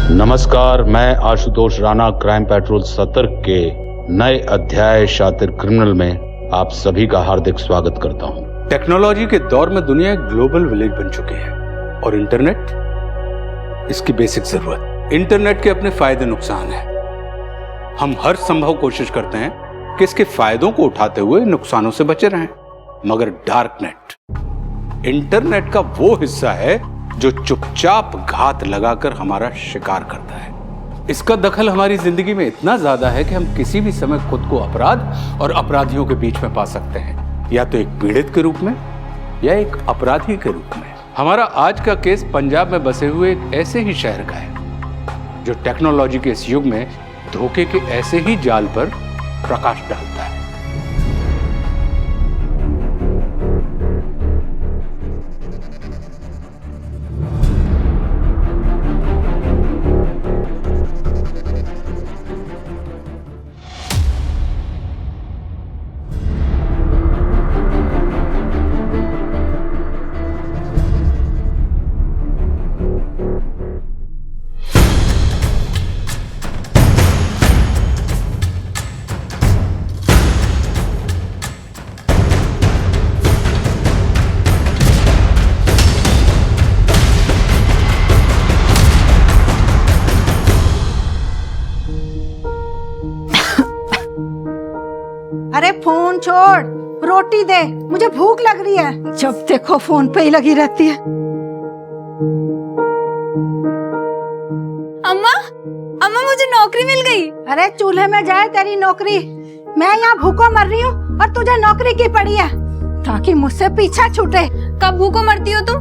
नमस्कार, मैं Ashutosh Rana crime petrol सतर्क के नए अध्याय शातिर क्रिमिनल में आप सभी का हार्दिक स्वागत करता हूं। टेक्नोलॉजी के दौर में दुनिया एक ग्लोबल विलेज बन चुकी है और इंटरनेट इसकी बेसिक जरूरत। इंटरनेट के अपने फायदे नुकसान हैं। हम हर संभव कोशिश करते हैं कि इसके फायदों को उठाते हुए नुकसानों से बचे रहें, मगर डार्कनेट, इंटरनेट का वो हिस्सा है जो चुपचाप घात लगाकर हमारा शिकार करता है। इसका दखल हमारी जिंदगी में इतना ज्यादा है कि हम किसी भी समय खुद को अपराध और अपराधियों के बीच में पा सकते हैं, या तो एक पीड़ित के रूप में या एक अपराधी के रूप में। हमारा आज का केस पंजाब में बसे हुए एक ऐसे ही शहर का है जो टेक्नोलॉजी के इस युग में धोखे के ऐसे ही जाल पर प्रकाश डालता है। अरे फोन छोड़, रोटी दे, मुझे भूख लग रही है। जब देखो फोन पे ही लगी रहती है। अम्मा, अम्मा मुझे नौकरी मिल गई। अरे चूल्हे में जाए तेरी नौकरी, मैं यहाँ भूखों मर रही हूँ और तुझे नौकरी की पड़ी है ताकि मुझसे पीछा छूटे। कब भूखों मरती हो तुम?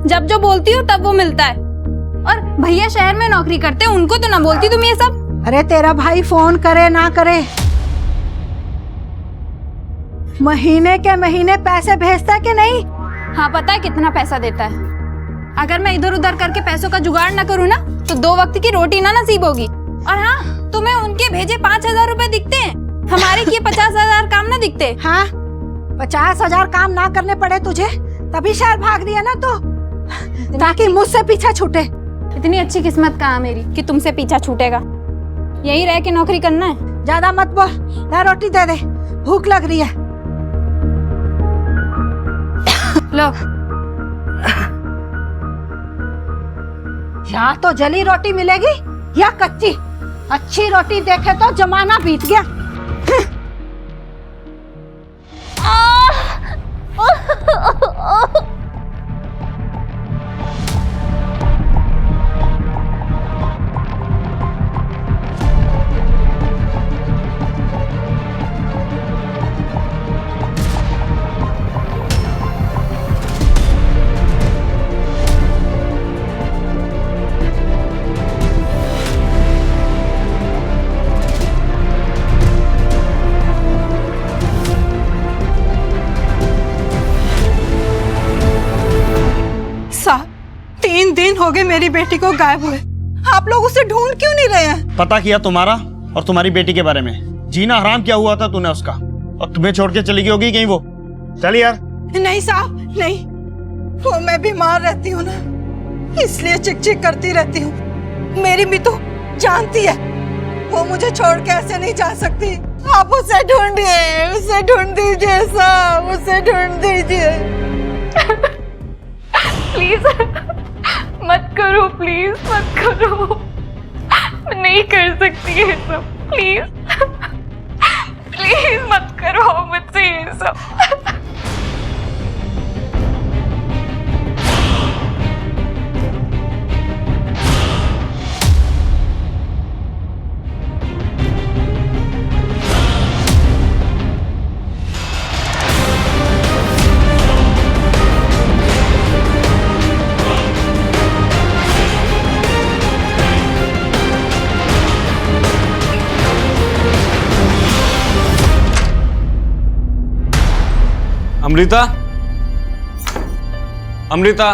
जब जो बोलती हो तब वो मिलता है। और भैया शहर में नौकरी करते हैं, उनको तो ना बोलती तुम ये सब। अरे तेरा भाई फोन करे ना करे, महीने के महीने पैसे भेजता है कि नहीं? हाँ पता है कितना पैसा देता है। अगर मैं इधर उधर करके पैसों का जुगाड़ ना करूँ ना तो 2 वक्त की रोटी ना नसीब होगी। और हाँ, तुम्हें उनके भेजे 5,000 रुपए दिखते हैं, हमारे किए 50,000 काम ना दिखते। हाँ, 50,000 काम ना करने पड़े तुझे, तभी शहर भाग रही है ना तू, ताकि मुझसे पीछा छूटे। इतनी अच्छी किस्मत कहाँ मेरी कि तुमसे पीछा छूटेगा। यही रह के नौकरी करना है। ज्यादा मत बोल, ला रोटी दे दे, भूख लग रही है। लो। या तो जली रोटी मिलेगी या कच्ची। अच्छी रोटी देखे तो जमाना बीत गया। साहब, 3 दिन हो गए मेरी बेटी को गायब हुए। आप लोग उसे ढूंढ क्यों नहीं रहे हैं? पता किया तुम्हारा और तुम्हारी बेटी के बारे में। जीना हराम क्या हुआ था तूने उसका, और तुम्हें छोड़ के चली गई होगी कहीं वो। चल यार। नहीं साहब, नहीं, वो मैं बीमार रहती हूँ ना, इसलिए चिक चिक करती रहती हूँ। मेरी भी तो जानती है, वो मुझे छोड़ के ऐसे नहीं जा सकती। आप उसे ढूंढिए, उसे ढूंढ दीजिए साहब, उसे ढूंढ दीजिए। प्लीज मत करो, प्लीज मत करो। मैं नहीं कर सकती ये सब। प्लीज प्लीज मत करो मुझसे ये सब। अमृता, अमृता,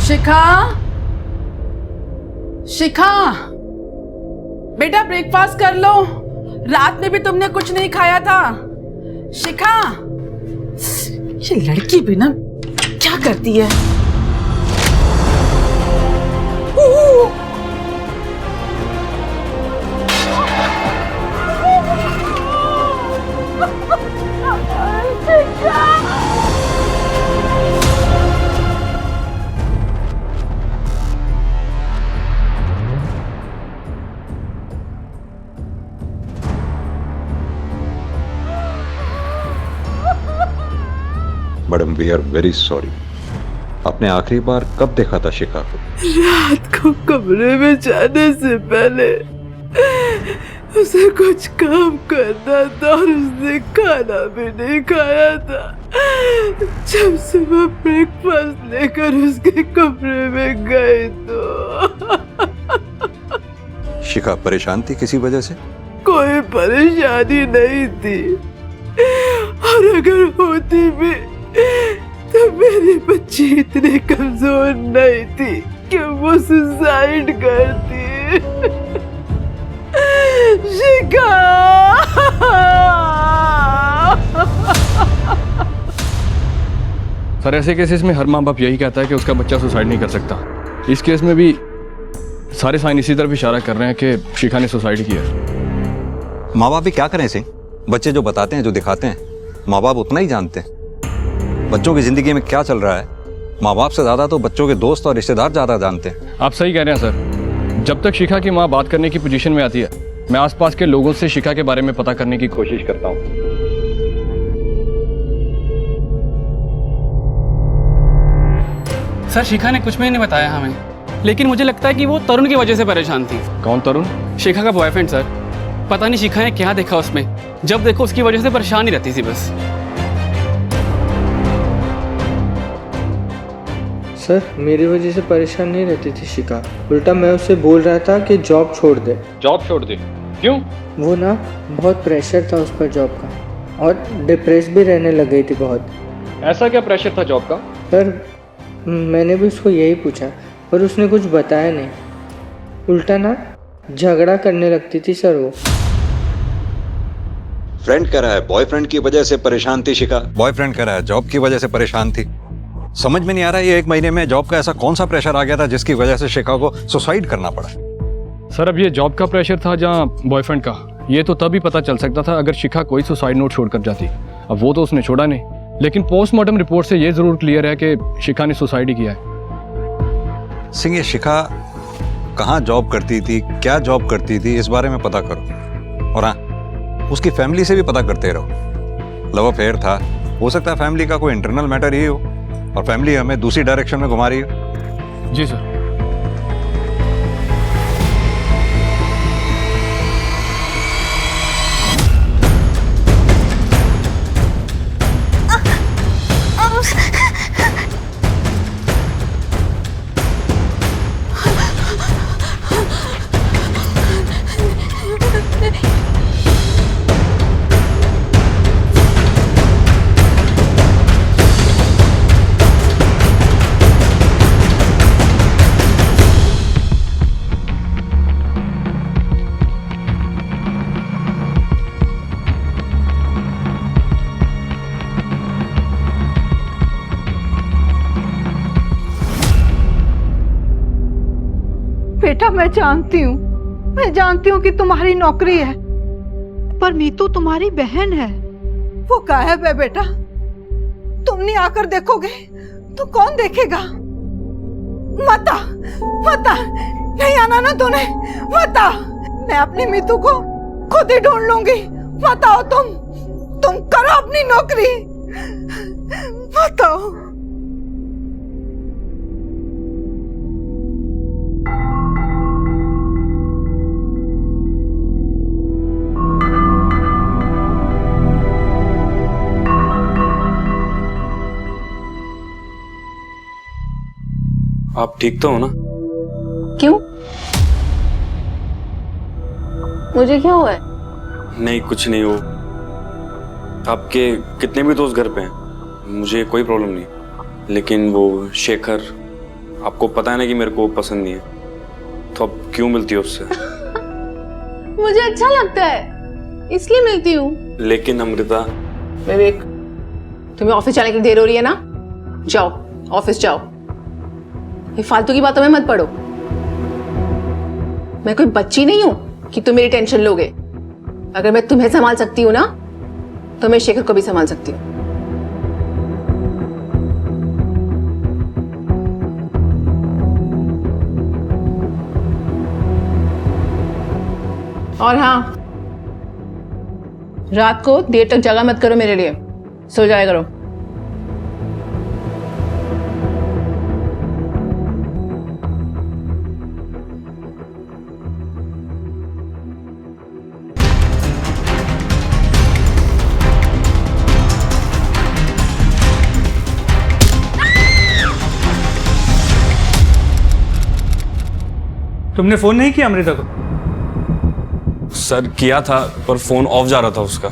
शिखा, शिखा, बेटा ब्रेकफास्ट कर लो। रात में भी तुमने कुछ नहीं खाया था। शिखा, ये लड़की भी ना क्या करती है। Madam we are very sorry. आपने आखिरी बार कब देखा था शिखा को? रात को कमरे में जाने से पहले उसे कुछ काम करना था और उसने खाना भी नहीं खाया था। जब सुबह ब्रेकफास्ट लेकर उसके कमरे में गए तो शिखा परेशान थी किसी वजह से? कोई परेशानी नहीं थी, और अगर होती भी तो मेरी बच्ची इतनी कमजोर नहीं थी कि वो सुसाइड करती। शिखा, सर ऐसे केसेस में हर माँ बाप यही कहता है कि उसका बच्चा सुसाइड नहीं कर सकता। इस केस में भी सारे साइन इसी तरफ इशारा कर रहे हैं कि शिखा ने सुसाइड किया। माँ बाप भी क्या करें सिंह, बच्चे जो बताते हैं, जो दिखाते हैं, माँ बाप उतना ही जानते हैं। बच्चों की जिंदगी में क्या चल रहा है, माँ बाप से ज्यादा तो बच्चों के दोस्त और रिश्तेदार ज्यादा जानते हैं। आप सही कह रहे हैं सर। जब तक शिखा की माँ बात करने की पोजीशन में आती है, मैं आसपास के लोगों से शिखा के बारे में पता करने की कोशिश करता हूँ। सर शिखा ने कुछ भी नहीं बताया हमें, लेकिन मुझे लगता है कि वो तरुण की वजह से परेशान थी। कौन तरुण? शिखा का बॉयफ्रेंड सर। पता नहीं शिखा ने क्या देखा उसमें, जब देखो उसकी वजह से परेशान ही रहती थी बस। सर मेरी वजह से परेशान नहीं रहती थी शिखा, उल्टा मैं उससे बोल रहा था कि जॉब छोड़ दे। जॉब छोड़ दे? क्यों? वो ना बहुत प्रेशर था उस पर जॉब का, और डिप्रेस भी रहने लग गई थी बहुत। ऐसा क्या प्रेशर था जॉब का? सर मैंने भी उसको यही पूछा, पर उसने कुछ बताया नहीं। उल्टा ना झगड़ा करने लगती थी सर वो। फ्रेंड कह रहा है बॉयफ्रेंड की वजह से परेशान थी शिखा, बॉयफ्रेंड कह रहा है जॉब की वजह से परेशान थी। समझ में नहीं आ रहा है ये 1 महीने में जॉब का ऐसा कौन सा प्रेशर आ गया था जिसकी वजह से शिखा को सुसाइड करना पड़ा। सर अब ये जॉब का प्रेशर था जहाँ बॉयफ्रेंड का, ये तो तभी पता चल सकता था अगर शिखा कोई सुसाइड नोट छोड़कर जाती। अब वो तो उसने छोड़ा नहीं, लेकिन पोस्टमार्टम रिपोर्ट से ये जरूर क्लियर है कि शिखा ने सुसाइड ही किया है। सिंह, ये शिखा कहाँ जॉब करती थी, क्या जॉब करती थी, इस बारे में पता करो। और हाँ, उसकी फैमिली से भी पता करते रहो। लव अफेयर था, हो सकता है फैमिली का कोई इंटरनल मैटर ही हो और फैमिली हमें दूसरी डायरेक्शन में घुमा रही हो। जी सर। बेटा मैं जानती हूँ कि तुम्हारी नौकरी है, पर मीतू तुम्हारी बहन है। वो गायब है बेटा, तुम नहीं आकर देखोगे तो कौन देखेगा? मत आ, मत आ, नहीं आना ना तूने, मत आ। मैं अपनी मीतू को खुद ही ढूंढ लूंगी। मत आओ तुम करो अपनी नौकरी, मत आओ। आप ठीक तो हो ना? क्यों? मुझे क्या हुआ है? नहीं, कुछ नहीं हो। आपके कितने भी दोस्त घर पे हैं, मुझे कोई प्रॉब्लम नहीं, लेकिन वो शेखर, आपको पता है ना कि मेरे को पसंद नहीं है, तो अब क्यों मिलती हो उससे? मुझे अच्छा लगता है इसलिए मिलती हूँ। लेकिन अमृता। विवेक, तुम्हें ऑफिस जाने की देर हो रही है ना, जाओ ऑफिस जाओ, ये फालतू की बातों में मत पड़ो। मैं कोई बच्ची नहीं हूं कि तुम मेरी टेंशन लोगे। अगर मैं तुम्हें संभाल सकती हूँ ना, तो मैं शेखर को भी संभाल सकती हूँ। और हाँ, रात को देर तक जगा मत करो मेरे लिए, सो जाया करो। तुमने फोन नहीं किया अमृता को? सर किया था, पर फोन ऑफ जा रहा था उसका।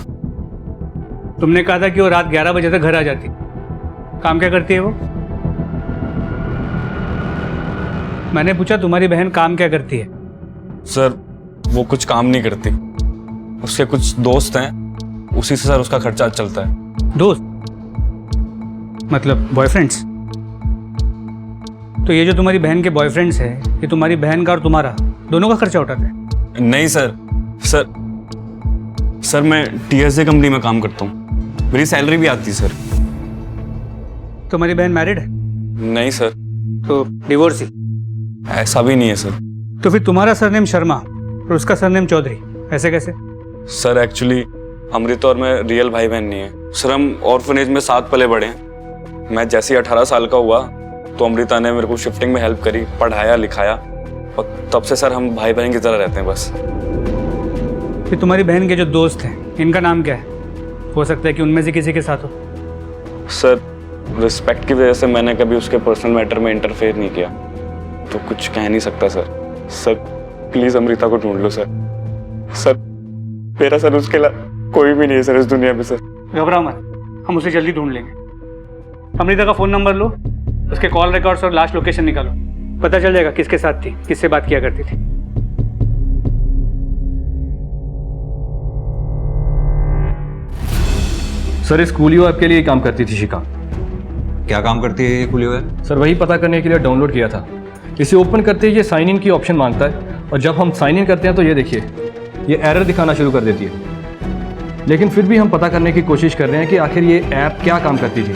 तुमने कहा था कि वो रात 11 बजे तक घर आ जाती। काम क्या करती है वो? मैंने पूछा तुम्हारी बहन काम क्या करती है? सर वो कुछ काम नहीं करती, उसके कुछ दोस्त हैं, उसी से सर उसका खर्चा चलता है। दोस्त मतलब बॉयफ्रेंड्स? तो ये जो तुम्हारी बहन के बॉयफ्रेंड्स है, ये तुम्हारी बहन का और तुम्हारा दोनों का खर्चा उठाते हैं? नहीं सर मैं TSA कंपनी में काम करता हूँ, मेरी सैलरी भी आती है सर। तुम्हारी बहन मैरिड है? नहीं सर। तो डिवोर्स ही? ऐसा भी नहीं है सर। तो फिर तुम्हारा सरनेम शर्मा और उसका सरनेम चौधरी, ऐसे कैसे? सर एक्चुअली अमृता और मैं रियल भाई बहन नहीं है सर, हम ऑर्फनेज में साथ पले बड़े हैं। मैं जैसे ही 18 साल का हुआ तो अमृता ने मेरे को शिफ्टिंग में हेल्प करी, पढ़ाया लिखाया, और तब से सर हम भाई बहन की तरह रहते हैं बस। फिर तुम्हारी बहन के जो दोस्त हैं, इनका नाम क्या है? हो सकता है कि उनमें से किसी के साथ हो। सर रिस्पेक्ट की वजह से मैंने कभी उसके पर्सनल मैटर में इंटरफेयर नहीं किया, तो कुछ कह नहीं सकता सर। सर प्लीज अमृता को ढूंढ लो सर। सर मेरा सर उसके अलावा कोई भी नहीं है सर इस दुनिया में। सर घबराओ मत, हम उसे जल्दी ढूंढ लेंगे। अमृता का फोन नंबर लो, उसके कॉल रिकॉर्ड्स और लास्ट लोकेशन निकालो, पता चल जाएगा किसके साथ थी, किससे बात किया करती थी। सर इस कूलियो ऐप के लिए काम करती थी शिखा। क्या काम करती है ये कूलियो ऐप? सर वही पता करने के लिए डाउनलोड किया था। इसे ओपन करते ही ये साइन इन की ऑप्शन मांगता है, और जब हम साइन इन करते हैं तो ये देखिए, ये एरर दिखाना शुरू कर देती है। लेकिन फिर भी हम पता करने की कोशिश कर रहे हैं कि आखिर ये ऐप क्या काम करती थी।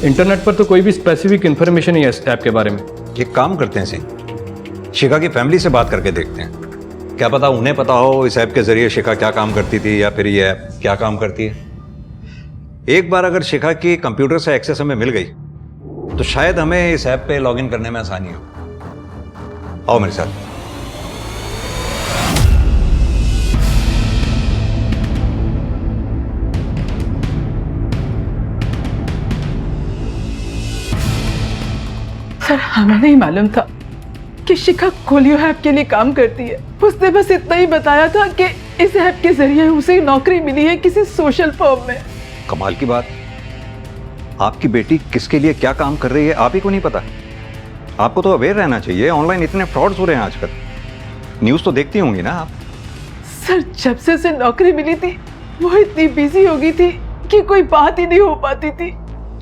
इंटरनेट पर तो कोई भी स्पेसिफिक इन्फॉर्मेशन नहीं है इस ऐप के बारे में। एक काम करते हैं शिखा की फैमिली से बात करके देखते हैं, क्या पता उन्हें पता हो इस ऐप के जरिए शिखा क्या काम करती थी, या फिर ये ऐप क्या काम करती है। एक बार अगर शिखा की कंप्यूटर से एक्सेस हमें मिल गई तो शायद हमें इस ऐप पे लॉगिन करने में आसानी हो। आओ मेरे साथ। सर हमें नहीं मालूम था कि शिखा कूलियो ऐप के लिए काम करती है। उसने बस इतना ही बताया था कि इस ऐप के जरिए उसे नौकरी मिली है किसी सोशल फर्म में। कमाल की बात, आपकी बेटी किसके लिए क्या काम कर रही है आप ही को नहीं पता? आपको तो अवेयर रहना चाहिए, ऑनलाइन इतने फ्रॉड्स हो रहे हैं आजकल। न्यूज़ तो देखती होंगी ना आप? सर जब से उसे नौकरी मिली थी वो इतनी बिजी हो गई थी कि कोई बात ही नहीं हो पाती थी,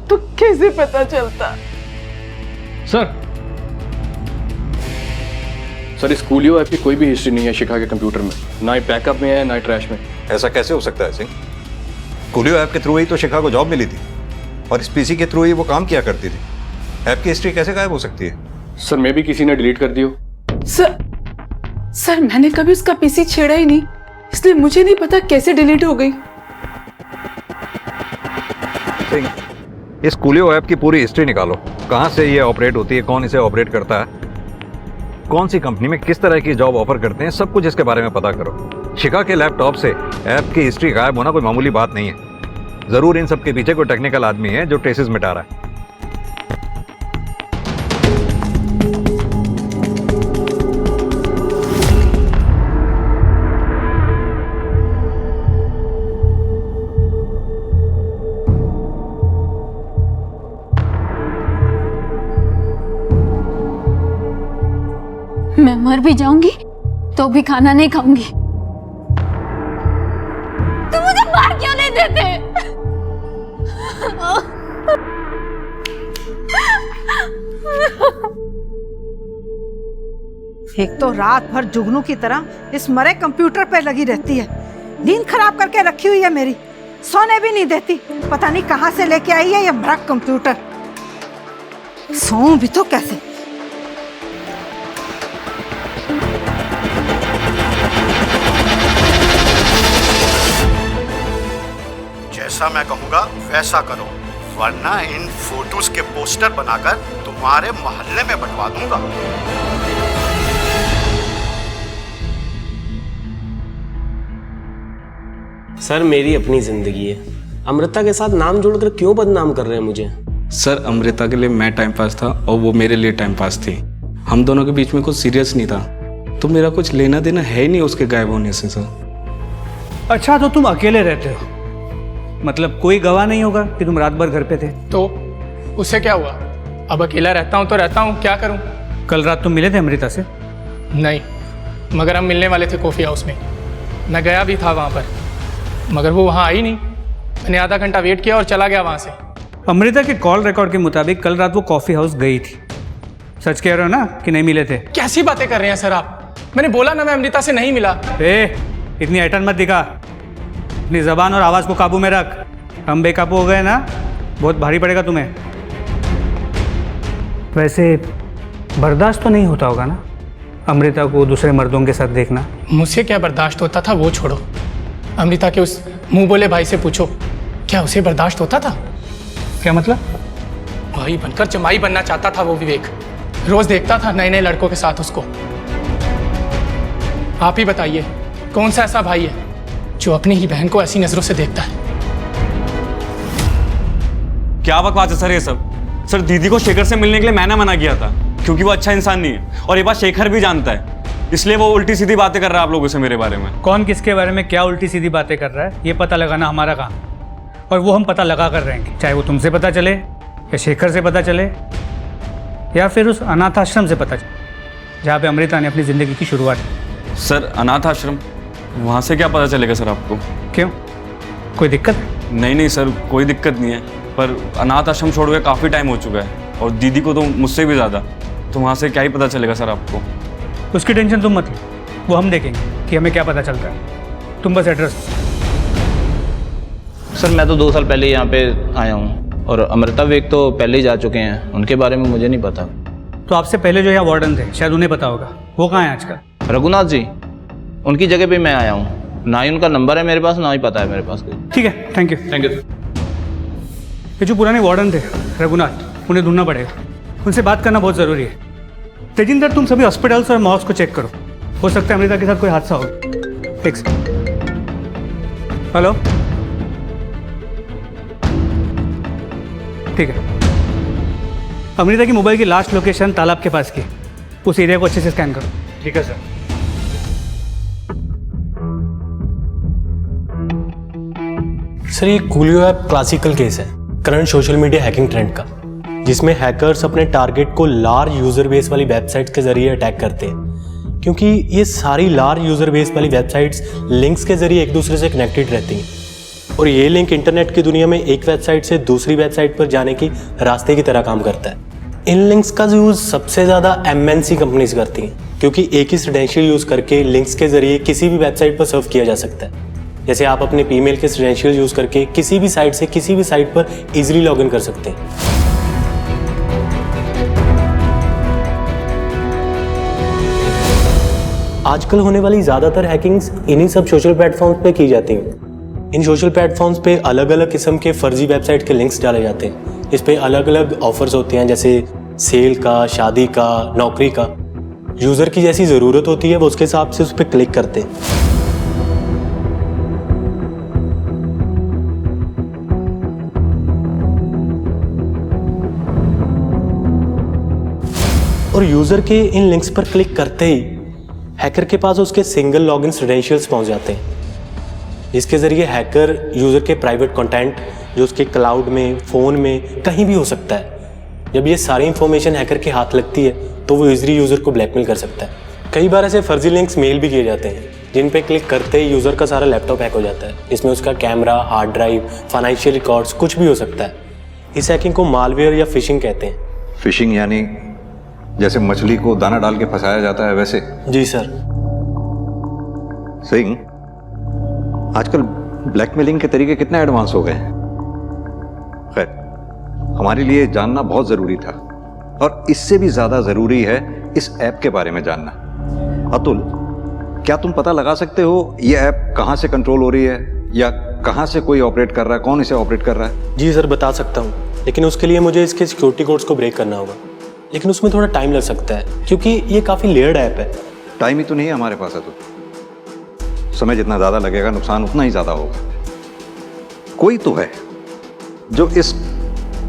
तो कैसे पता चलता? सर इस कूलियो ऐप की कोई भी हिस्ट्री नहीं है शिखा के कंप्यूटर में, ना ही बैकअप में है ना ही ट्रैश में। ऐसा कैसे हो सकता है सिंह? कूलियो ऐप के थ्रू ही तो शिखा को जॉब मिली थी, और इस पीसी के थ्रू ही वो काम किया करती थी। ऐप की हिस्ट्री कैसे गायब हो सकती है? सर मैं भी किसी ने डिलीट कर दियो। सर मैंने कभी उसका पीसी छेड़ा ही नहीं, इसलिए मुझे नहीं पता कैसे डिलीट हो गई। इस कूलियो ऐप की पूरी हिस्ट्री निकालो। कहाँ से ये ऑपरेट होती है, कौन इसे ऑपरेट करता है, कौन सी कंपनी में किस तरह की जॉब ऑफर करते हैं, सब कुछ इसके बारे में पता करो। शिखा के लैपटॉप से ऐप की हिस्ट्री गायब होना कोई मामूली बात नहीं है। जरूर इन सब के पीछे कोई टेक्निकल आदमी है जो ट्रेसेस मिटा रहा है। मैं मर भी जाऊंगी तो भी खाना नहीं खाऊंगी। तुम मुझे मार क्यों नहीं देते? एक तो रात भर जुगनू की तरह इस मरे कंप्यूटर पे लगी रहती है, नींद खराब करके रखी हुई है मेरी, सोने भी नहीं देती। पता नहीं कहां से लेके आई है ये मरा कंप्यूटर। सोऊं भी तो कैसे? जैसा मैं कहूँगा वैसा करो, वरना इन फोटोज के पोस्टर बनाकर तुम्हारे मोहल्ले में बंटवा दूंगा। सर मेरी अपनी जिंदगी है, अमृता के साथ नाम जोड़कर क्यों बदनाम कर रहे हैं मुझे? सर अमृता के लिए मैं टाइम पास था और वो मेरे लिए टाइम पास थी। हम दोनों के बीच में कुछ सीरियस नहीं था, तो मेरा कुछ लेना देना है ही नहीं उसके गायब होने से। सर अच्छा तो तुम अकेले रहते हो, मतलब कोई गवाह नहीं होगा कि तुम रात भर घर पे थे? तो उससे क्या हुआ? अब अकेला रहता हूँ तो रहता हूँ, क्या करूँ? कल रात तुम मिले थे अमृता से? नहीं, मगर हम मिलने वाले थे कॉफ़ी हाउस में। मैं गया भी था वहाँ पर, मगर वो वहाँ आई नहीं। मैंने आधा घंटा वेट किया और चला गया वहाँ से। अमृता के कॉल रिकॉर्ड के मुताबिक कल रात वो कॉफ़ी हाउस गई थी। सच कह रहे हो ना कि नहीं मिले थे? कैसी बातें कर रहे हैं सर आप? मैंने बोला ना मैं अमृता से नहीं मिला। इतनी ऐठन मत दिखा, अपनी जबान और आवाज़ को काबू में रख। हम बेकाबू हो गए ना, बहुत भारी पड़ेगा तुम्हें। वैसे बर्दाश्त तो नहीं होता होगा ना अमृता को दूसरे मर्दों के साथ देखना? मुझसे क्या बर्दाश्त होता था वो छोड़ो, अमृता के उस मुंह बोले भाई से पूछो, क्या उसे बर्दाश्त होता था? क्या मतलब? भाई बनकर जमाई बनना चाहता था वो विवेक, रोज देखता था नए नए लड़कों के साथ उसको। आप ही बताइए कौन सा ऐसा भाई है जो अपनी ही बहन को ऐसी नजरों से देखता है? क्या बकवास है सर ये सब? सर दीदी को शेखर से मिलने के लिए मैंने मना किया था क्योंकि वो अच्छा इंसान नहीं है, और ये बात शेखर भी जानता है, इसलिए वो उल्टी सीधी बातें कर रहा है आप लोगों से मेरे बारे में। कौन किसके बारे में क्या उल्टी सीधी बातें कर रहा है ये पता लगाना हमारा काम, और वो हम पता लगा कर रहेंगे, चाहे वो तुमसे पता चले या शेखर से पता चले या फिर उस अनाथ आश्रम से पता चले जहाँ पे अमृता ने अपनी जिंदगी की शुरुआत की। सर अनाथ आश्रम, वहाँ से क्या पता चलेगा सर आपको? क्यों, कोई दिक्कत? नहीं सर कोई दिक्कत नहीं है, पर अनाथ आश्रम छोड़ के काफ़ी टाइम हो चुका है और दीदी को तो मुझसे भी ज़्यादा, तो वहाँ से क्या ही पता चलेगा सर आपको? उसकी टेंशन तुम मत लो, वो हम देखेंगे कि हमें क्या पता चलता है। तुम बस एड्रेस। सर मैं तो 2 साल पहले यहाँ पे आया हूँ और अमृता विवेक तो पहले ही जा चुके हैं, उनके बारे में मुझे नहीं पता। तो आपसे पहले जो यहाँ वार्डन थे शायद उन्हें पता होगा, वो कहाँ है आजकल? रघुनाथ जी, उनकी जगह पे मैं आया हूँ, ना ही उनका नंबर है मेरे पास, ना ही पता है मेरे पास। ठीक है, थैंक यू। Thank you. ये जो पुराने वार्डन थे रघुनाथ, उन्हें ढूंढना पड़ेगा, उनसे बात करना बहुत ज़रूरी है। तेजिंदर तुम सभी हॉस्पिटल्स और मॉल्स को चेक करो, हो सकता है अमृता के साथ कोई हादसा हो। ठीक है। हेलो, ठीक है। अमृता की मोबाइल की लास्ट लोकेशन तालाब के पास की, उस एरिया को अच्छे से स्कैन करो। ठीक है सर। सर ये कूलियो ऐप क्लासिकल केस है current social media hacking trend का, जिसमें हैकर्स अपने टारगेट को लार्ज यूजर बेस वाली वेबसाइट्स के जरिए अटैक करते हैं, क्योंकि ये सारी लार्ज यूजर बेस वाली वेबसाइट्स लिंक्स के जरिए एक दूसरे से कनेक्टेड रहती हैं, और ये लिंक इंटरनेट की दुनिया में एक वेबसाइट से दूसरी वेबसाइट पर जाने की रास्ते की तरह काम करता है। इन लिंक्स का यूज़ सबसे ज़्यादा MNC कंपनीज करती हैं, क्योंकि एक ही क्रेडेंशियल यूज़ करके लिंक्स के जरिए किसी भी वेबसाइट पर सर्व किया जा सकता है। जैसे आप अपने ईमेल के क्रेडेंशियल यूज़ करके किसी भी साइट से किसी भी साइट पर इजीली लॉगिन कर सकते हैं। आजकल होने वाली ज़्यादातर हैकिंग्स इन्हीं सब सोशल प्लेटफॉर्म्स पे की जाती हैं। इन सोशल प्लेटफॉर्म्स पे अलग अलग किस्म के फर्जी वेबसाइट के लिंक्स डाले जाते हैं। इस पे अलग अलग ऑफर्स होते हैं, जैसे सेल का, शादी का, नौकरी का। यूज़र की जैसी ज़रूरत होती है वो उसके हिसाब से उस पर क्लिक करते हैं। और यूज़र के इन लिंक्स पर क्लिक करते ही हैकर के पास उसके सिंगल लॉगिन क्रेडेंशियल्स पहुंच जाते हैं, जिसके ज़रिए हैकर यूज़र के प्राइवेट कंटेंट जो उसके क्लाउड में, फ़ोन में, कहीं भी हो सकता है। जब ये सारी इंफॉर्मेशन हैकर के हाथ लगती है तो वो ईज़िली यूज़र को ब्लैकमेल कर सकता है। कई बार ऐसे फर्जी लिंक्स मेल भी किए जाते हैं जिन पे क्लिक करते ही यूज़र का सारा लैपटॉप हैक हो जाता है, जिसमें उसका camera, hard drive, financial records कुछ भी हो सकता है। इस हैकिंग को मालवेयर या फिशिंग कहते हैं। फिशिंग यानी जैसे मछली को दाना डाल के फंसाया जाता है वैसे? जी सर। सिंह, आजकल ब्लैकमेलिंग के तरीके कितने एडवांस हो गए हैं। खैर, हमारे लिए जानना बहुत जरूरी था और इससे भी ज्यादा जरूरी है इस ऐप के बारे में जानना। अतुल, क्या तुम पता लगा सकते हो ये ऐप कहां से कंट्रोल हो रही है या कहां से कोई ऑपरेट कर रहा है, कौन इसे ऑपरेट कर रहा है? जी सर, बता सकता हूँ, लेकिन उसके लिए मुझे इसके सिक्योरिटी कोड्स को ब्रेक करना होगा। लेकिन उसमें थोड़ा टाइम लग सकता है क्योंकि ये काफ़ी लेयर्ड ऐप है। टाइम ही तो नहीं है हमारे पास। तो समय जितना ज़्यादा लगेगा नुकसान उतना ही ज़्यादा होगा। कोई तो है जो इस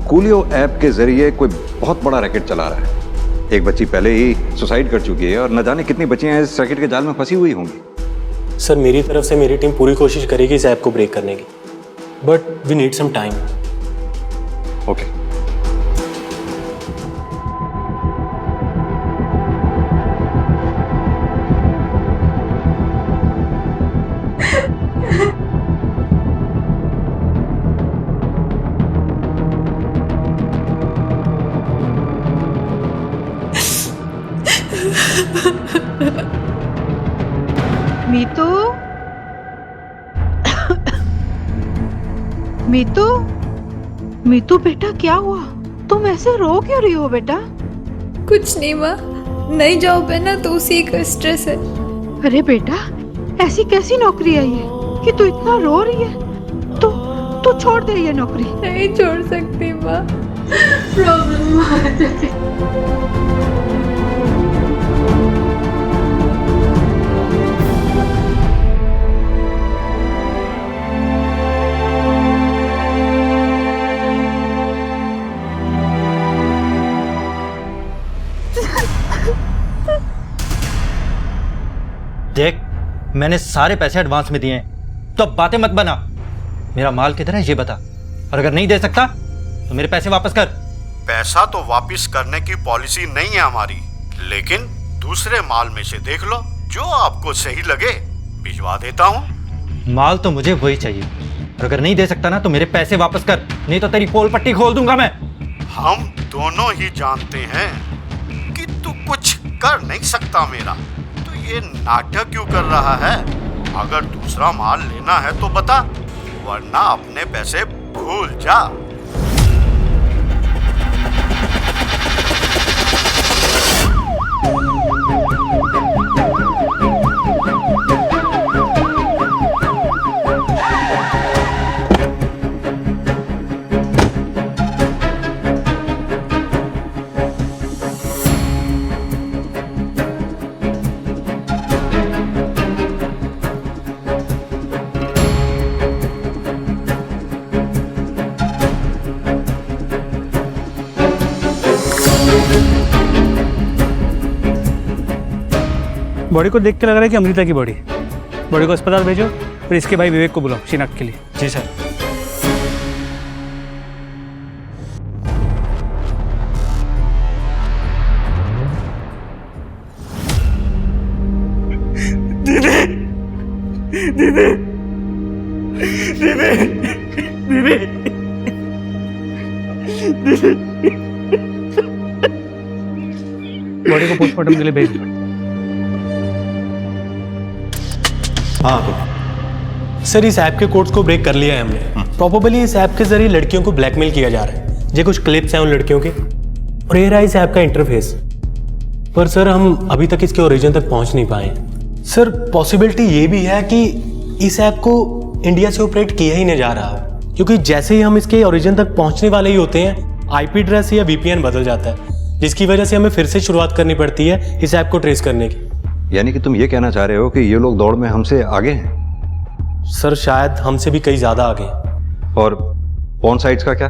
कूलियो ऐप के जरिए कोई बहुत बड़ा रैकेट चला रहा है। एक बच्ची पहले ही सुसाइड कर चुकी है और न जाने कितनी बच्चियां इस रैकेट के जाल में फंसी हुई होंगी। सर, मेरी तरफ से मेरी टीम पूरी कोशिश करेगी इस ऐप को ब्रेक करने की, but we need some time. Okay. Meetu, Meetu, Meetu बेटा क्या हुआ? तुम ऐसे रो क्यों रही हो बेटा? कुछ नहीं माँ, नई जॉब है ना तो उसी का स्ट्रेस है। अरे बेटा, ऐसी कैसी नौकरी है ये कि तू इतना रो रही है? तू छोड़ दे ये नौकरी। नहीं छोड़ सकती माँ, प्रॉब्लम आ जाती। देख, मैंने सारे पैसे एडवांस में दिए हैं, तो अब बातें मत बना। मेरा माल किधर है ये बता, और अगर नहीं दे सकता तो मेरे पैसे वापस कर। पैसा तो वापस करने की पॉलिसी नहीं है हमारी, लेकिन दूसरे माल में से देख लो, जो आपको सही लगे भिजवा देता हूँ। माल तो मुझे वही चाहिए, और अगर नहीं दे सकता ना तो मेरे पैसे वापस कर, नहीं तो तेरी पोल पट्टी खोल दूंगा मैं। हम दोनों ही जानते हैं कि तू कुछ कर नहीं सकता मेरा, तो ये नाटक क्यों कर रहा है? अगर दूसरा माल लेना है तो बता, वरना अपने पैसे भूल जा। बॉडी को देख के लग रहा है कि अमृता की बॉडी। बॉडी को अस्पताल भेजो और इसके भाई विवेक को बुलाओ शिनाख्त के लिए। जी सर। दीदी, दीदी, दीदी, दीदी, दीदी। बॉडी को पोस्टमार्टम के लिए भेज दो। हाँ सर, इस ऐप के कोड्स को ब्रेक कर लिया है हमने। प्रोबेबली इस ऐप के जरिए लड़कियों को ब्लैकमेल किया जा रहा है। ये कुछ क्लिप्स हैं उन लड़कियों के, और ये रहा इस ऐप का इंटरफेस। पर सर, हम अभी तक इसके ओरिजिन तक पहुंच नहीं पाए। सर पॉसिबिलिटी ये भी है कि इस ऐप को इंडिया से ऑपरेट किया ही नहीं जा रहा, क्योंकि जैसे ही हम इसके ओरिजिन तक पहुंचने वाले ही होते हैं आईपी एड्रेस या वीपीएन बदल जाता है, जिसकी वजह से हमें फिर से शुरुआत करनी पड़ती है इस ऐप को ट्रेस करने की। यानी कि तुम ये कहना चाह रहे हो कि ये लोग दौड़ में हमसे आगे हैं? सर शायद हमसे भी कई ज्यादा आगे हैं। और पॉर्न साइट्स का क्या?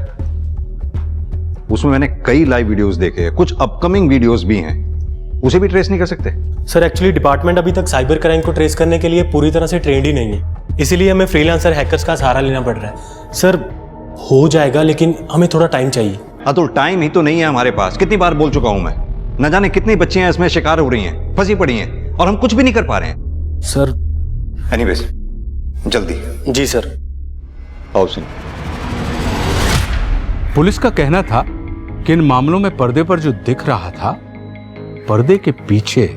उसमें मैंने कई लाइव वीडियोस देखे हैं, कुछ अपकमिंग वीडियोस भी हैं, उसे भी ट्रेस नहीं कर सकते? सर एक्चुअली डिपार्टमेंट अभी तक साइबर क्राइम को ट्रेस करने के लिए पूरी तरह से ट्रेंड ही नहीं है, इसीलिए हमें फ्रीलांसर हैकर्स का सहारा लेना पड़ रहा है। सर हो जाएगा, लेकिन हमें थोड़ा टाइम चाहिए। अतुल टाइम ही तो नहीं है हमारे पास। कितनी बार बोल चुका हूं मैं, न जाने कितनी बच्चियां इसमें शिकार हो रही हैं, फंसी पड़ी हैं, और हम कुछ भी नहीं कर पा रहे हैं। सर एनीवेज जल्दी। जी सर। आओ सिंह। पुलिस का कहना था कि इन मामलों में पर्दे पर जो दिख रहा था, पर्दे के पीछे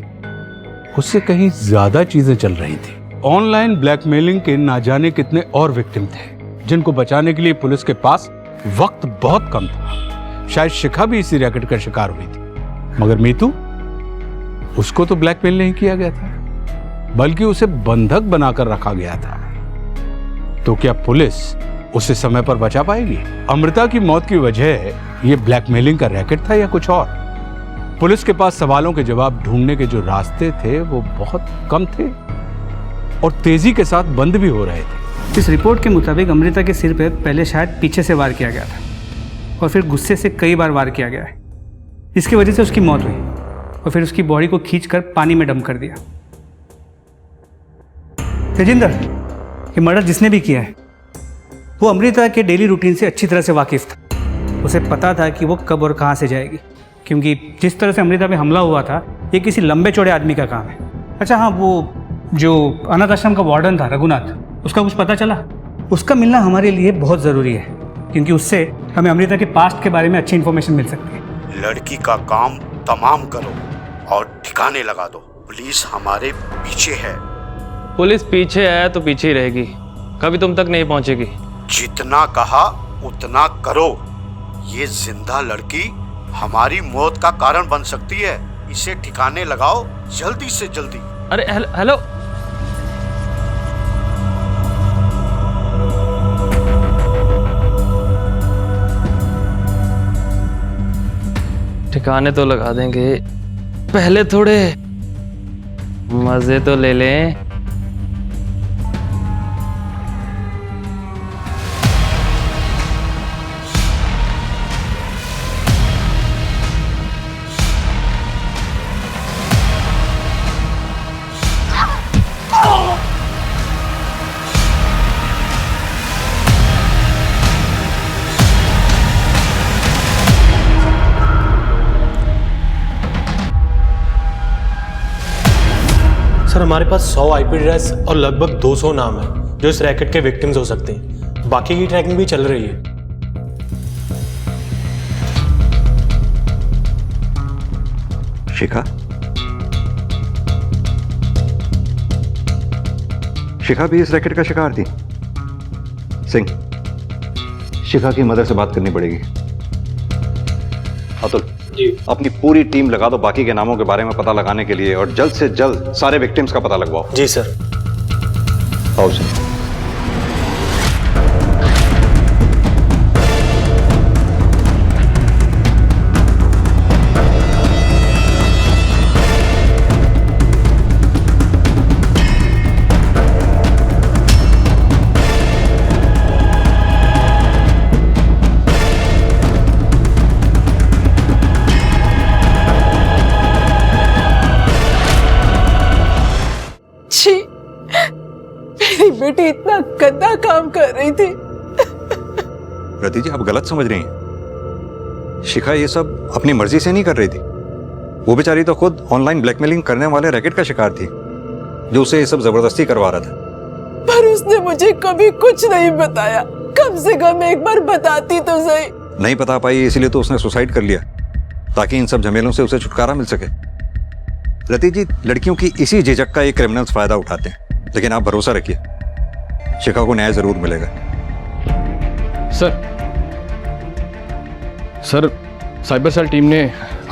उससे कहीं ज्यादा चीजें चल रही थी। ऑनलाइन ब्लैकमेलिंग के ना जाने कितने और विक्टिम थे, जिनको बचाने के लिए पुलिस के पास वक्त बहुत कम था। शायद शिखा भी इसी रैकेट का शिकार हुई थी, मगर मीतू, उसको तो ब्लैकमेल नहीं किया गया था, बल्कि उसे बंधक बनाकर रखा गया था। तो क्या पुलिस उसे समय पर बचा पाएगी? अमृता की मौत की वजह ये ब्लैकमेलिंग का रैकेट था या कुछ और? पुलिस के पास सवालों के जवाब ढूंढने के जो रास्ते थे वो बहुत कम थे और तेजी के साथ बंद भी हो रहे थे। इस रिपोर्ट के मुताबिक अमृता के सिर पे पहले शायद पीछे से वार किया गया था और फिर गुस्से से कई बार वार किया गया है, जिसकी वजह से उसकी मौत हुई और फिर उसकी बॉडी को खींचकर पानी में डंप कर दिया। तेजिंदर, ये मर्डर जिसने भी किया है वो अमृता के डेली रूटीन से अच्छी तरह से वाकिफ था। उसे पता था कि वो कब और कहाँ से जाएगी, क्योंकि जिस तरह से अमृता पे हमला हुआ था ये किसी लंबे चौड़े आदमी का काम है। अच्छा हाँ, वो जो अनाथ आश्रम का वार्डन था रघुनाथ, उसका कुछ पता चला? उसका मिलना हमारे लिए बहुत ज़रूरी है, क्योंकि उससे हमें अमृता के पास्ट के बारे में अच्छी इन्फॉर्मेशन मिल सकती है। लड़की का काम तमाम करो और ठिकाने लगा दो। पुलिस हमारे पीछे है। पुलिस पीछे है तो पीछे ही रहेगी, कभी तुम तक नहीं पहुंचेगी। जितना कहा उतना करो। ये जिंदा लड़की हमारी मौत का कारण बन सकती है, इसे ठिकाने लगाओ जल्दी से जल्दी। अरे हेलो, ठिकाने तो लगा देंगे, पहले थोड़े मजे तो ले लें। सर हमारे पास 100 आईपी एड्रेस और लगभग 200 नाम है जो इस रैकेट के विक्टिम्स हो सकते हैं। बाकी की ट्रैकिंग भी चल रही है। शिखा? शिखा भी इस रैकेट का शिकार थी? सिंह, शिखा की मदर से बात करनी पड़ेगी। अतुल जी, अपनी पूरी टीम लगा दो बाकी के नामों के बारे में पता लगाने के लिए, और जल्द से जल्द सारे विक्टिम्स का पता लगवाओ। जी सर। आओ सर। बेटी इतना गंदा काम कर रही थी। रति जी, आप गलत समझ रही हैं। शिखा ये सब अपनी मर्जी से नहीं कर रही थी। वो बेचारी तो खुद ऑनलाइन ब्लैकमेलिंग करने वाले रैकेट का शिकार थी, जो उसे ये सब जबरदस्ती करवा रहा था। पर उसने मुझे कभी कुछ नहीं बताया। कम से कम एक बार बताती तो सही। नहीं बता पाई, इसलिए तो उसने सुसाइड कर लिया, ताकि इन सब झमेलों से उसे छुटकारा मिल सके। रति जी, लड़कियों की इसी झिझक का ये क्रिमिनल्स फायदा उठाते हैं, लेकिन आप भरोसा रखिए, शिखा को न्याय जरूर मिलेगा। सर, साइबर सेल टीम ने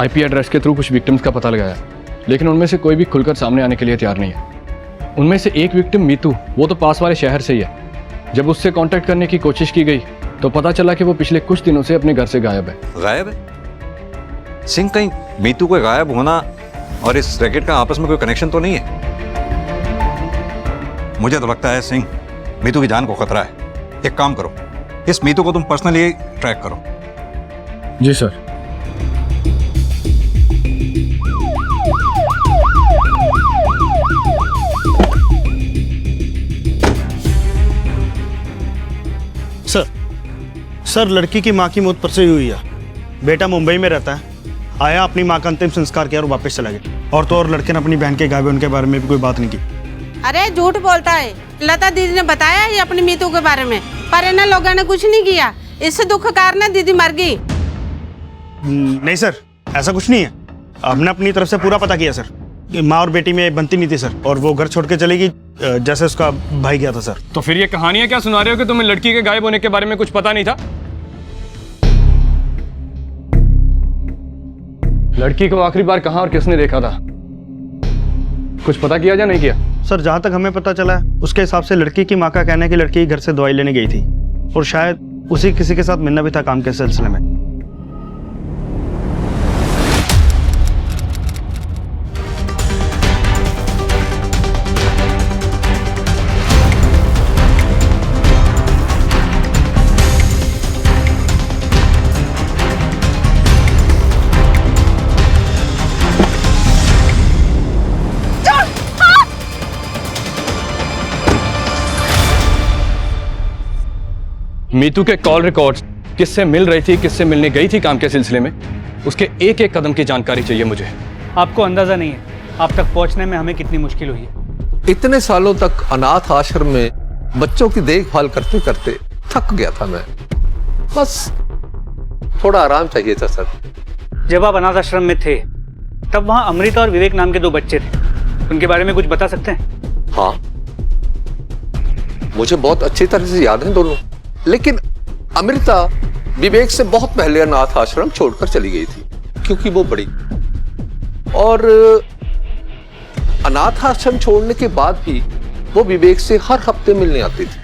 आईपी एड्रेस के थ्रू कुछ विक्टिम्स का पता लगाया, लेकिन उनमें से कोई भी खुलकर सामने आने के लिए तैयार नहीं है। उनमें से एक विक्टिम मीतू, वो तो पास वाले शहर से ही है। जब उससे कांटेक्ट करने की कोशिश की गई तो पता चला कि वो पिछले कुछ दिनों से अपने घर से गायब है। गायब है? सिंह, कहीं मीतू को गायब होना और इस रैकेट का आपस में कोई कनेक्शन तो नहीं है? मुझे तो लगता है सिंह, मीतू की जान को खतरा है। एक काम करो, इस मीतू को तुम पर्सनली ट्रैक करो। जी सर। सर, लड़की की माँ की मौत परसों ही हुई है। बेटा मुंबई में रहता है, आया अपनी माँ का अंतिम संस्कार किया और वापस चला गया। और तो और लड़के ने अपनी बहन के गायब होने के बारे में भी कोई बात नहीं की। अरे झूठ बोलता है। लता दीदी ने बताया ही अपनी मीतू के बारे में, पर इन लोगों ने कुछ नहीं किया। इससे दुख के कारण दीदी मर गई। नहीं सर, ऐसा कुछ नहीं है। हमने अपनी तरफ से पूरा पता किया सर। माँ और बेटी में बनती नहीं थी सर, और वो घर छोड़ के चली गई जैसे उसका भाई गया था सर। तो फिर ये कहानियां क्या सुना रहे हो कि तुम्हें लड़की के गायब होने के बारे में कुछ पता नहीं था? लड़की को आखिरी बार कहां और किसने देखा था, कुछ पता किया या नहीं किया? सर, जहां तक हमें पता चला है उसके हिसाब से लड़की की माँ का कहना है कि लड़की घर से दवाई लेने गई थी और शायद उसी किसी के साथ मिलना भी था काम के सिलसिले में। मीतू के कॉल रिकॉर्ड्स, किससे मिल रही थी, किससे मिलने गई थी काम के सिलसिले में, उसके एक एक कदम की जानकारी चाहिए मुझे। आपको अंदाजा नहीं है आप तक पहुंचने में हमें कितनी मुश्किल हुई है। इतने सालों तक अनाथ आश्रम में बच्चों की देखभाल करते करते थक गया था मैं। बस थोड़ा आराम चाहिए था सर। जब आप अनाथ आश्रम में थे तब वहां अमृता और विवेक नाम के दो बच्चे थे, उनके बारे में कुछ बता सकते हैं? हाँ, मुझे बहुत अच्छी तरह से याद है दोनों। लेकिन अमृता विवेक से बहुत पहले अनाथ आश्रम छोड़कर चली गई थी क्योंकि वो बड़ी, और अनाथ आश्रम छोड़ने के बाद भी वो विवेक से हर हफ्ते मिलने आती थी।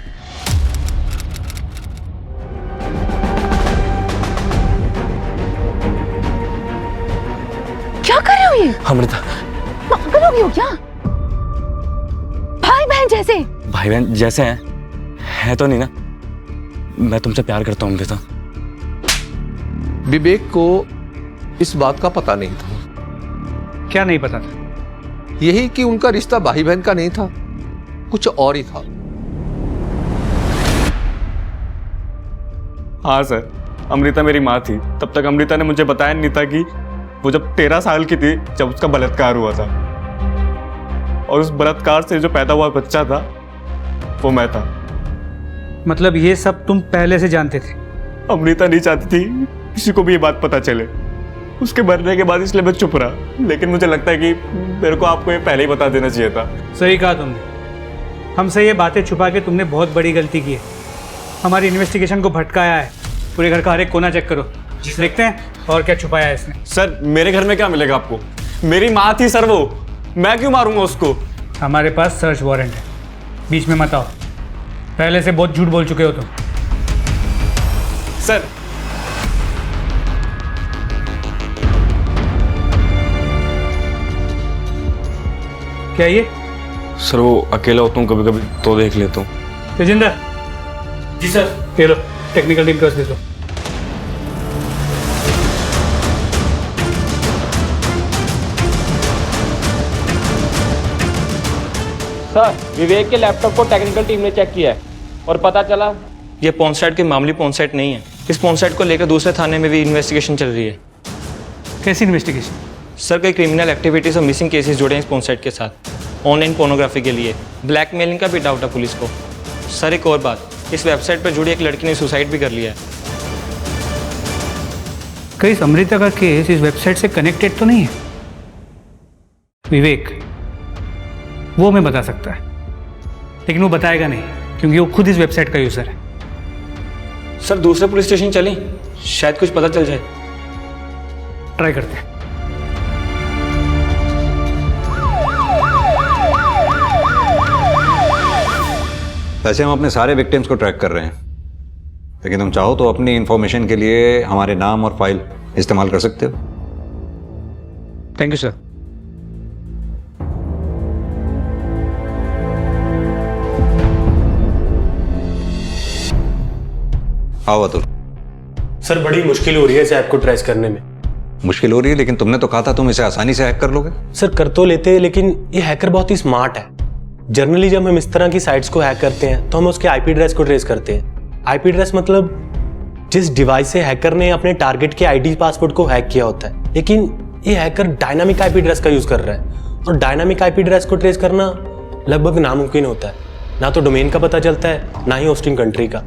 क्या कर रहे हो ये? अमृता, पागल हो गई हो क्या? भाई बहन जैसे। भाई बहन जैसे हैं, है तो नहीं ना? मैं तुमसे प्यार करता हूँ अमृता। विवेक को इस बात का पता नहीं था। क्या नहीं पता था? यही कि उनका रिश्ता भाई बहन का नहीं था, कुछ और ही था। हाँ सर, अमृता मेरी माँ थी। तब तक अमृता ने मुझे बताया नहीं था कि वो जब 13 साल की थी जब उसका बलात्कार हुआ था, और उस बलात्कार से जो पैदा हुआ बच्चा था वो मैं था। मतलब ये सब तुम पहले से जानते थे? अमृता नहीं चाहती थी किसी को भी ये बात पता चले उसके मरने के बाद, इसलिए मैं चुप रहा। लेकिन मुझे लगता है कि मेरे को आपको ये पहले ही बता देना चाहिए था। सही कहा तुमने। हमसे ये बातें छुपा के तुमने बहुत बड़ी गलती की है। हमारी इन्वेस्टिगेशन को भटकाया है। पूरे घर का हर एक कोना चेक करो, देखते हैं और क्या छुपाया है इसने। सर, मेरे घर में क्या मिलेगा आपको? मेरी माँ थी सर वो, मैं क्यों मारूंगा उसको? हमारे पास सर्च वारंट है, बीच में मत आओ। पहले से बहुत झूठ बोल चुके हो तुम। सर, क्या ये? सर वो अकेला होता हूँ कभी कभी तो देख लेता हूँ। तेजिंदर। जी सर। ये लो, टेक्निकल टीम को दे दो। सर, विवेक के लैपटॉप को टेक्निकल टीम ने चेक किया है और पता चला ये पॉन साइट की मामूली पॉन साइट नहीं है। इस पॉन साइट को लेकर दूसरे थाने में भी इन्वेस्टिगेशन चल रही है। कैसी इन्वेस्टिगेशन? सर, कई क्रिमिनल एक्टिविटीज और मिसिंग केसेस जुड़े हैं इस पॉन साइट के साथ। ऑनलाइन पोर्नोग्राफी के लिए ब्लैकमेलिंग का भी डाउट है पुलिस को। सर, एक और बात, इस वेबसाइट पर जुड़ी एक लड़की ने सुसाइड भी कर लिया है। कहीं अमृता का केस इस वेबसाइट से कनेक्टेड तो नहीं है? विवेक वो हमें बता सकता है, लेकिन वो बताएगा नहीं क्योंकि वो खुद इस वेबसाइट का यूजर है। सर, दूसरे पुलिस स्टेशन चलें, शायद कुछ पता चल जाए। ट्राई करते हैं। वैसे हम अपने सारे विक्टिम्स को ट्रैक कर रहे हैं, लेकिन तुम चाहो तो अपनी इंफॉर्मेशन के लिए हमारे नाम और फाइल इस्तेमाल कर सकते हो। Thank you sir. आओ अतुल। सर बड़ी मुश्किल हो रही है इस ऐप को ट्रेस करने में। मुश्किल हो रही है, लेकिन तुमने तो कहा था तुम इसे आसानी से हैक कर लोगे। सर कर तो लेते हैं, लेकिन ये हैकर बहुत ही स्मार्ट है। जनरली जब हम इस तरह की साइट्स को हैक करते हैं तो हम उसके आईपी एड्रेस को ट्रेस करते हैं। आईपी एड्रेस मतलब जिस डिवाइस से हैकर ने अपने टारगेट के आईडी पासवर्ड को हैक किया होता है। लेकिन ये हैकर डायनामिक आईपी एड्रेस का यूज कर रहा है, और डायनामिक आईपी एड्रेस को ट्रेस करना लगभग नामुमकिन होता है। ना तो डोमेन का पता चलता है, ना ही होस्टिंग कंट्री का।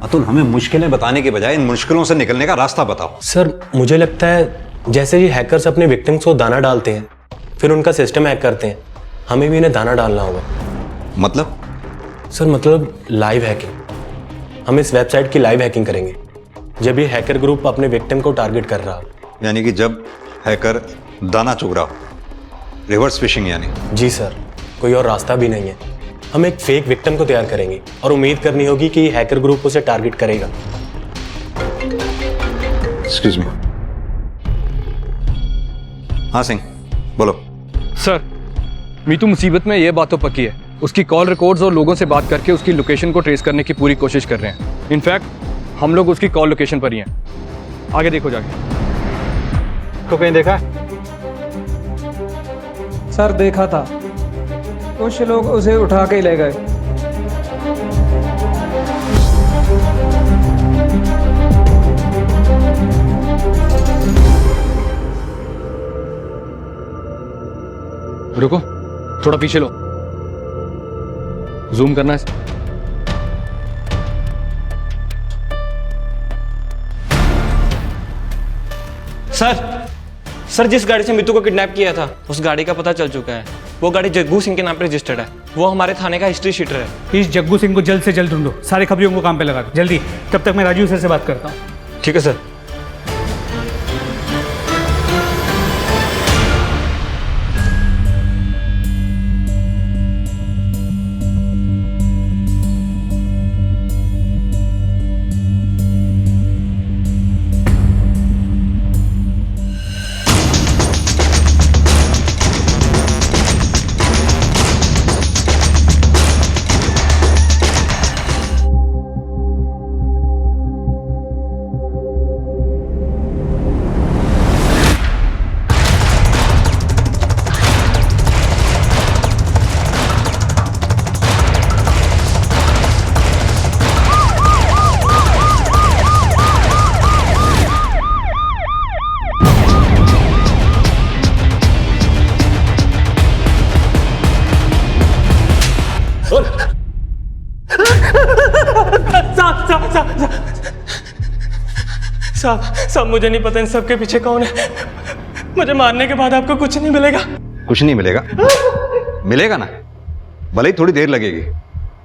अतुल, हमें मुश्किलें बताने के बजाय इन मुश्किलों से निकलने का रास्ता बताओ। सर मुझे लगता है जैसे ये हैकर्स अपने विक्टिम्स को दाना डालते हैं, फिर उनका सिस्टम हैक करते हैं, हमें भी इन्हें दाना डालना होगा। मतलब? सर मतलब लाइव हैकिंग। हम इस वेबसाइट की लाइव हैकिंग करेंगे जब ये हैकर ग्रुप अपने विक्टिम को टारगेट कर रहा हो। यानी कि जब हैकर दाना चुग रहा हो, रिवर्स फिशिंग यानी? जी सर, कोई और रास्ता भी नहीं है। हम एक फेक विक्टिम को तैयार करेंगे और उम्मीद करनी होगी कि हैकर ग्रुप उसे टारगेट करेगा। Excuse me. हाँ सिंह, बोलो। सर, मीतू मुसीबत में ये बात तो पक्की है। उसकी कॉल रिकॉर्ड्स और लोगों से बात करके उसकी लोकेशन को ट्रेस करने की पूरी कोशिश कर रहे हैं। इनफैक्ट हम लोग उसकी कॉल लोकेशन पर ही हैं। आगे देखो जाके। को कहीं देखा है? सर देखा था, कुछ लोग उसे उठा के ले गए। रुको, थोड़ा पीछे लो, जूम करना है। सर जिस गाड़ी से मित्तू को किडनैप किया था उस गाड़ी का पता चल चुका है। वो गाड़ी जग्गू सिंह के नाम पर रजिस्टर्ड है। वो हमारे थाने का हिस्ट्री शीटर है। इस जग्गू सिंह को जल्द से जल्द ढूंढो, सारे खबरियों को काम पे लगा दो जल्दी। तब तक मैं राजू सर से बात करता हूँ। ठीक है सर। साहब मुझे नहीं पता इन सबके पीछे कौन है। मुझे मारने के बाद आपको कुछ नहीं मिलेगा। कुछ नहीं मिलेगा? मिलेगा ना, भले ही थोड़ी देर लगेगी,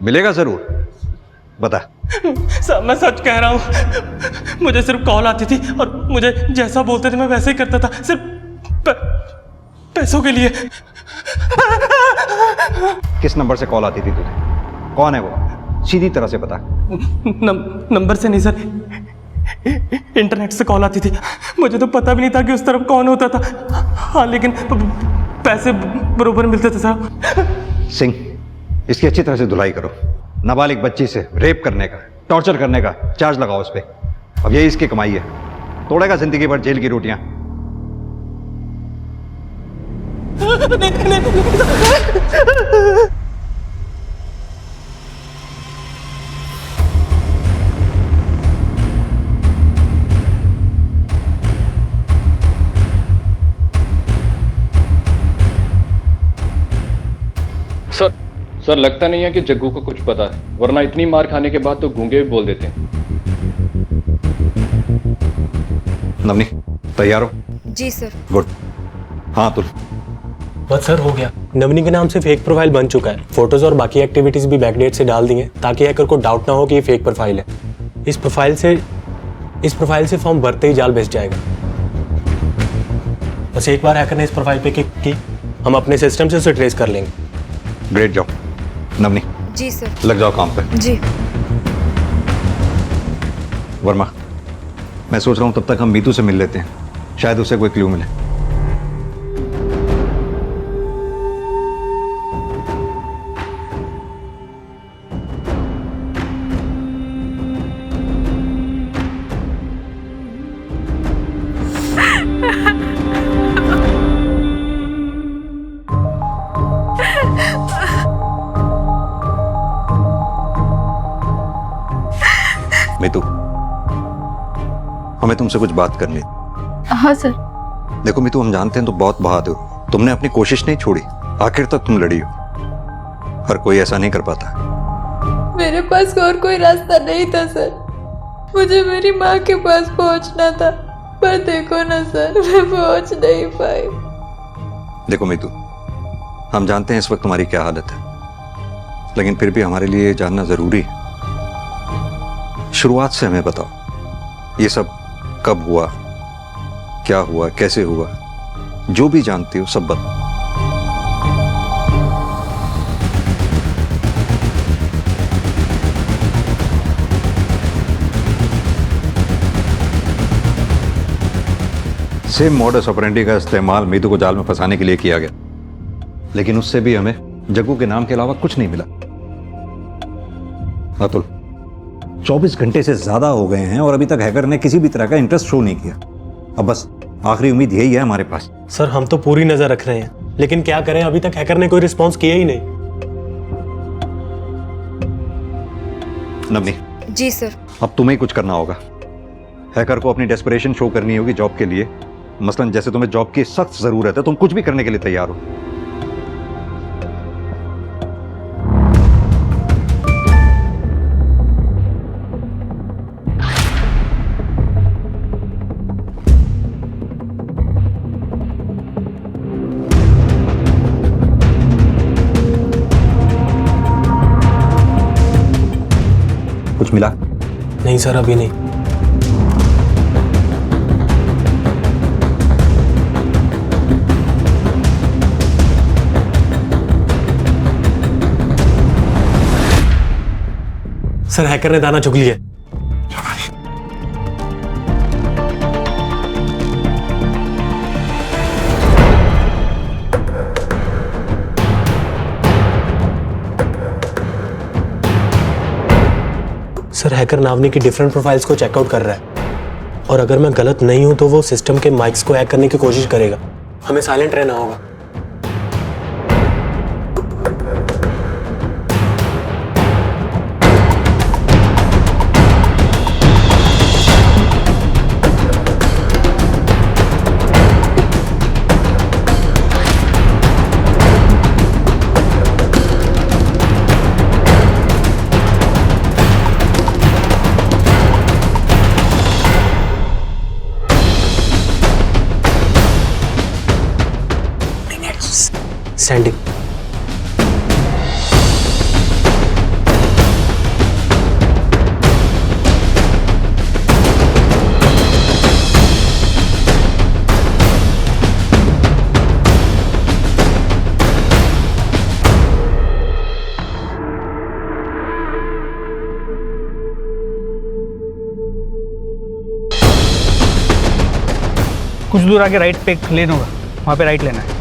मिलेगा जरूर। बता। साहब मैं सच कह रहा हूँ, मुझे सिर्फ कॉल आती थी और मुझे जैसा बोलते थे मैं वैसे ही करता था, सिर्फ पैसों के लिए। किस नंबर से कॉल आती थी तुझे? कौन है वो? सीधी तरह से बता। नंबर से नहीं सर, इंटरनेट से कॉल आती थी। मुझे तो पता भी नहीं था कि उस तरफ कौन होता था। हाँ लेकिन पैसे बरोबर मिलते थे साहब। सिंह, इसकी अच्छी तरह से धुलाई करो। नाबालिग बच्ची से रेप करने का, टॉर्चर करने का चार्ज लगाओ उस पर। अब यही इसकी कमाई है, तोड़ेगा जिंदगी भर जेल की रोटियां। सर लगता नहीं है कि जग्गू को कुछ पता है, वरना इतनी मार खाने के बाद तो गूंगे भी बोल देते हैं। नवनी तैयार हो? जी सर। गुड। हाँ तुल। बस सर हो गया। नवनी के नाम से फेक प्रोफाइल बन चुका है। फोटोज और बाकी एक्टिविटीज भी बैकडेट से डाल दी हैं ताकि हैकर को डाउट ना हो कि ये फेक प्रोफाइल है। इस प्रोफाइल से फॉर्म भरते ही जाल बेच जाएगा। बस एक बार हैकर ने इस प्रोफाइल पे क्लिक की, हम अपने सिस्टम से उसे ट्रेस कर लेंगे। ग्रेट जॉब नवनी। जी सर। लग जाओ काम पे। जी। वर्मा, मैं सोच रहा हूँ तब तक हम मीतू से मिल लेते हैं, शायद उसे कोई क्लू मिले। मीतू, हमें तुमसे कुछ बात करनी है। हाँ सर। देखो मीतू, हम जानते हैं तो बहुत बहादुर हो, तुमने अपनी कोशिश नहीं छोड़ी, आखिर तक तुम लड़ी हो। हर कोई ऐसा नहीं कर पाता। मेरे पास और कोई रास्ता नहीं था सर, मुझे मेरी माँ के पास पहुंचना था, पर देखो ना सर, मैं पहुंच नहीं पाई। देखो मीतू, हम जानते हैं इस वक्त तुम्हारी क्या हालत है, लेकिन फिर भी हमारे लिए ये जानना जरूरी है। शुरुआत से हमें बताओ, ये सब कब हुआ, क्या हुआ, कैसे हुआ, जो भी जानती हो सब बताओ। सेम मॉडस ऑपरेंडी का इस्तेमाल मीतू को जाल में फंसाने के लिए किया गया, लेकिन उससे भी हमें जग्गू के नाम के अलावा कुछ नहीं मिला। अतुल, 24 घंटे से ज्यादा हो गए हैं और अभी तक हैकर ने किसी भी तरह का इंटरेस्ट शो नहीं किया। अब बस आखिरी उम्मीद यही है हमारे पास। सर, हम तो पूरी नजर रख रहे हैं, लेकिन क्या करें, अभी तक हैकर ने कोई रिस्पॉन्स किया ही नहीं। नवनी। जी सर। अब तुम्हें ही कुछ करना होगा। हैकर को अपनी डेस्परेशन शो करनी होगी जॉब के लिए। मसलन जैसे तुम्हें जॉब की सख्त जरूरत है, तुम कुछ भी करने के लिए तैयार हो। कुछ मिला? नहीं सर, अभी नहीं। सर, हैकर ने दाना चुग लिया। सर, हैकर नावनी की डिफरेंट प्रोफाइल्स को चेकआउट कर रहा है, और अगर मैं गलत नहीं हूं तो वो सिस्टम के माइक्स को हैक करने की कोशिश करेगा। हमें साइलेंट रहना होगा। सेंडिंग। कुछ दूर आगे राइट पे एक लेन होगा, वहाँ पे राइट लेना है।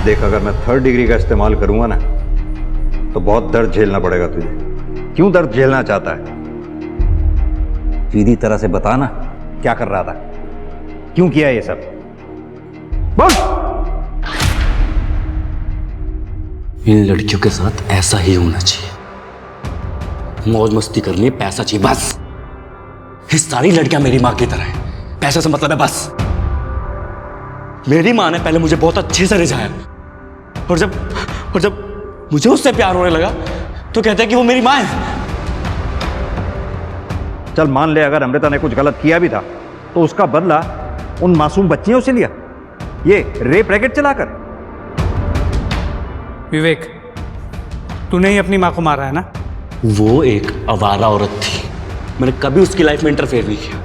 देख, अगर मैं 3rd डिग्री का इस्तेमाल करूंगा ना तो बहुत दर्द झेलना पड़ेगा तुझे। क्यों दर्द झेलना चाहता है? सीधी तरह से बता ना, क्या कर रहा था, क्यों किया ये सब? बोल। इन लड़कियों के साथ ऐसा ही होना चाहिए। मौज मस्ती करनी है, पैसा चाहिए बस। ये सारी लड़कियां मेरी मां की तरह हैं, पैसे से मतलब है बस। मेरी माँ ने पहले मुझे बहुत अच्छे से रिझाया, और जब मुझे उससे प्यार होने लगा तो कहते हैं कि वो मेरी माँ है। चल मान ले अगर अमृता ने कुछ गलत किया भी था तो उसका बदला उन मासूम बच्चियों से लिया, ये रेप रैकेट चलाकर। विवेक, तूने ही अपनी माँ को मारा है ना? वो एक आवारा औरत थी, मैंने कभी उसकी लाइफ में इंटरफेयर नहीं किया।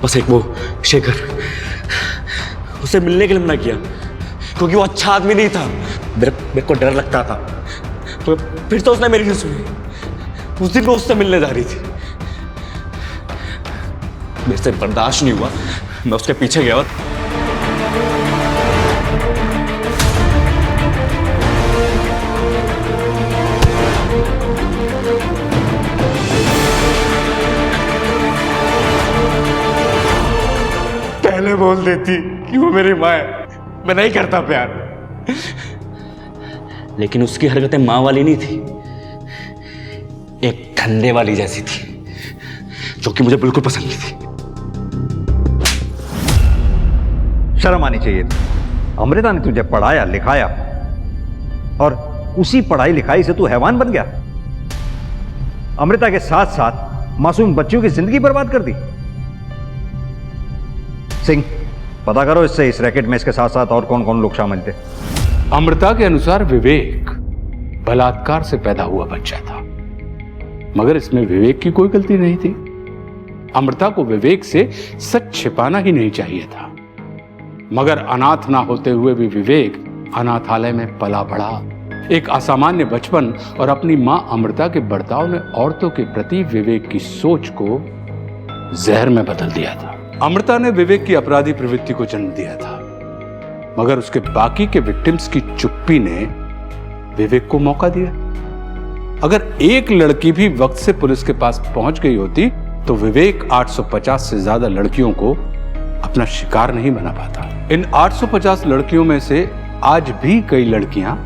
बस एक वो शेखर, उसे मिलने के लिए मना किया क्योंकि वो अच्छा आदमी नहीं था। मेरे को डर लगता था, तो फिर तो उसने मेरी नहीं सुनी। उस दिन वो उससे मिलने जा रही थी, मेरे से बर्दाश्त नहीं हुआ, मैं उसके पीछे गया। पहले बोल देती कि वो मेरी माँ है, मैं नहीं करता प्यार। लेकिन उसकी हरकतें माँ वाली नहीं थी, एक धंधे वाली जैसी थी, जो कि मुझे बिल्कुल पसंद नहीं थी। शर्म आनी चाहिए थी। अमृता ने तुझे पढ़ाया लिखाया और उसी पढ़ाई लिखाई से तू हैवान बन गया। अमृता के साथ साथ मासूम बच्चियों की जिंदगी बर्बाद कर दी। सिंह, पता करो इससे इस रैकेट में इसके साथ साथ और कौन कौन लोग शामिल थे। अमृता के अनुसार विवेक बलात्कार से पैदा हुआ बच्चा था, मगर इसमें विवेक की कोई गलती नहीं थी। अमृता को विवेक से सच छिपाना ही नहीं चाहिए था, मगर अनाथ ना होते हुए भी विवेक अनाथालय में पला बढ़ा। एक असामान्य बचपन और अपनी मां अमृता के बर्ताव ने औरतों के प्रति विवेक की सोच को जहर में बदल दिया था। अमृता ने विवेक की अपराधी प्रवृत्ति को जन्म दिया था, मगर उसके बाकी के विक्टिम्स की चुप्पी ने विवेक को मौका दिया। अगर एक लड़की भी वक्त से पुलिस के पास पहुंच गई होती तो विवेक 850 से ज्यादा लड़कियों को अपना शिकार नहीं बना पाता। इन 850 लड़कियों में से आज भी कई लड़कियां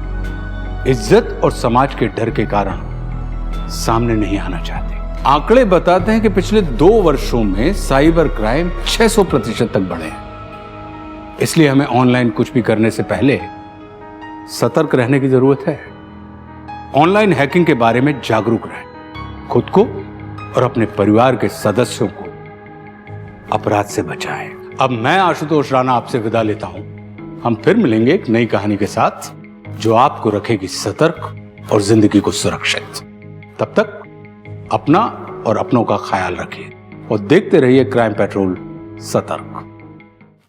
इज्जत और समाज के डर के कारण सामने नहीं आना चाहती। आंकड़े बताते हैं कि पिछले 2 वर्षों में साइबर क्राइम 600% तक बढ़े हैं। इसलिए हमें ऑनलाइन कुछ भी करने से पहले सतर्क रहने की जरूरत है। ऑनलाइन हैकिंग के बारे में जागरूक रहें, खुद को और अपने परिवार के सदस्यों को अपराध से बचाएं। अब मैं आशुतोष राणा आपसे विदा लेता हूं। हम फिर मिलेंगे एक नई कहानी के साथ जो आपको रखेगी सतर्क और जिंदगी को सुरक्षित। तब तक अपना और अपनों का ख्याल रखिए और देखते रहिए क्राइम पेट्रोल सतर्क।